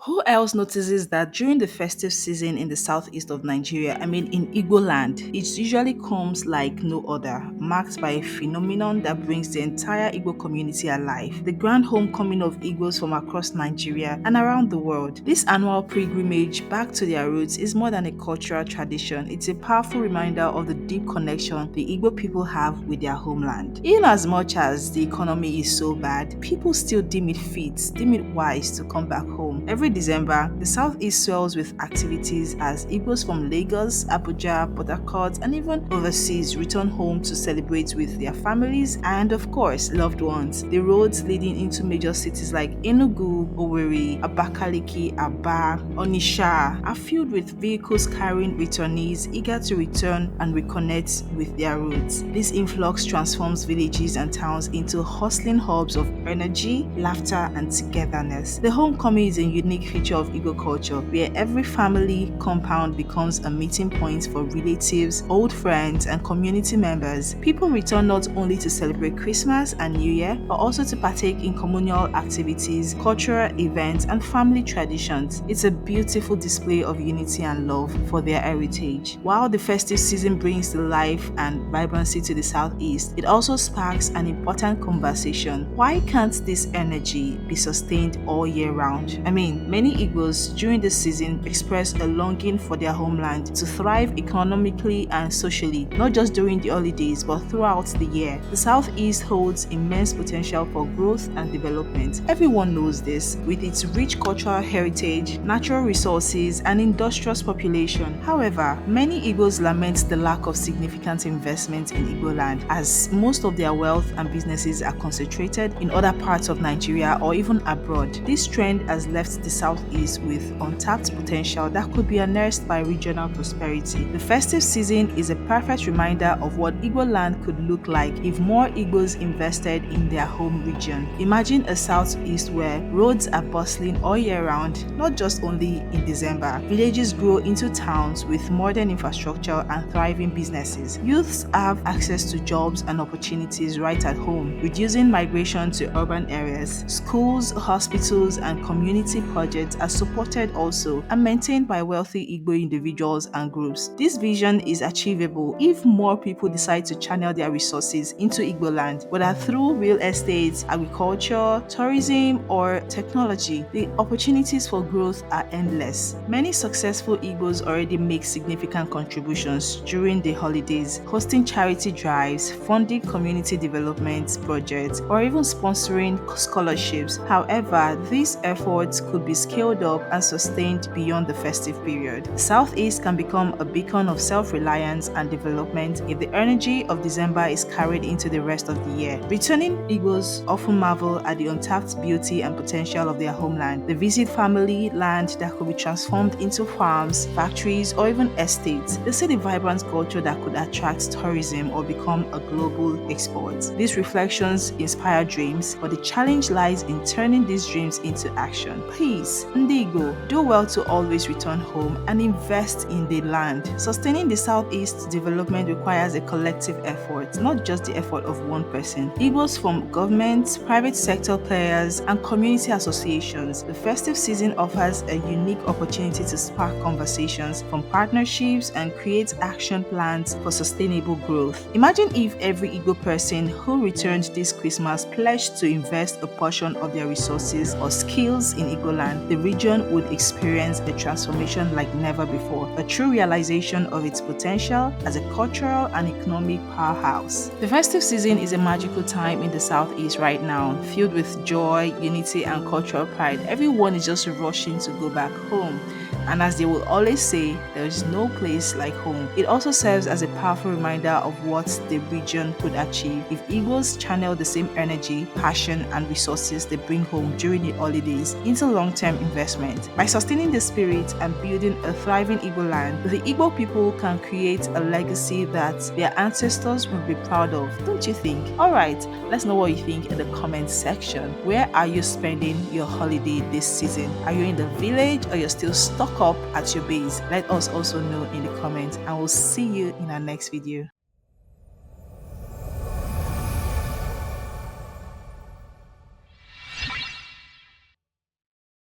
Who else notices that during the festive season in the southeast of Nigeria, in Igboland, it usually comes like no other, marked by a phenomenon that brings the entire Igbo community alive. The grand homecoming of Igbos from across Nigeria and around the world. This annual pilgrimage back to their roots is more than a cultural tradition. It's a powerful reminder of the deep connection the Igbo people have with their homeland. In as much as the economy is so bad, people still deem it wise to come back home. Every December, the Southeast swells with activities as Igbos from Lagos, Abuja, Port Harcourt, and even overseas return home to celebrate with their families and, of course, loved ones. The roads leading into major cities like Enugu, Owerri, Abakaliki, Aba, Onisha are filled with vehicles carrying returnees eager to return and reconnect with their roots. This influx transforms villages and towns into hustling hubs of energy, laughter, and togetherness. The homecoming is a unique feature of Igbo culture where every family compound becomes a meeting point for relatives, old friends, and community members. People return not only to celebrate Christmas and New Year, but also to partake in communal activities, cultural events, and family traditions. It's a beautiful display of unity and love for their heritage. While the festive season brings the life and vibrancy to the southeast, it also sparks an important conversation. Why can't this energy be sustained all year round? Many Igbos during this season express a longing for their homeland to thrive economically and socially, not just during the holidays, but throughout the year. The southeast holds immense potential for growth and development. Everyone knows this, with its rich cultural heritage, natural resources, and industrious population. However, many Igbos lament the lack of significant investment in Igboland, as most of their wealth and businesses are concentrated in other parts of Nigeria or even abroad. This trend has left the southeast with untapped potential that could be harnessed by regional prosperity. The festive season is a perfect reminder of what Igboland could look like if more Igbos invested in their home region. Imagine a southeast where roads are bustling all year round, not just only in December. Villages grow into towns with modern infrastructure and thriving businesses. Youths have access to jobs and opportunities right at home, reducing migration to urban areas. Schools, hospitals, and community projects are supported also and maintained by wealthy Igbo individuals and groups. This vision is achievable if more people decide to channel their resources into Igboland, whether through real estate, agriculture, tourism, or technology. The opportunities for growth are endless. Many successful Igbos already make significant contributions during the holidays, hosting charity drives, funding community development projects, or even sponsoring scholarships. However, these efforts could be scaled up and sustained beyond the festive period. The Southeast can become a beacon of self-reliance and development if the energy of December is carried into the rest of the year. Returning Igbos often marvel at the untapped beauty and potential of their homeland. They visit family land that could be transformed into farms, factories, or even estates. They see the vibrant culture that could attract tourism or become a global export. These reflections inspire dreams, but the challenge lies in turning these dreams into action. Please, Ndigo, do well to always return home and invest in the land. Sustaining the Southeast development requires a collective effort, not just the effort of one person. Igbos from government, private sector players, and community associations. The festive season offers a unique opportunity to spark conversations, from partnerships, and create action plans for sustainable growth. Imagine if every Igbo person who returned this Christmas pledged to invest a portion of their resources or skills in Igboland. The region would experience a transformation like never before, a true realization of its potential as a cultural and economic powerhouse. The festive season is a magical time in the Southeast right now, filled with joy, unity, and cultural pride. Everyone is just rushing to go back home. And as they will always say, there is no place like home. It also serves as a powerful reminder of what the region could achieve if Igbos channel the same energy, passion, and resources they bring home during the holidays into long-term investment. By sustaining the spirit and building a thriving Igbo land, the Igbo people can create a legacy that their ancestors will be proud of. Don't you think? Alright, let's know what you think in the comment section. Where are you spending your holiday this season? Are you in the village or you're still stuck up at your base? Let us also know in the comments, and we'll see you in our next video.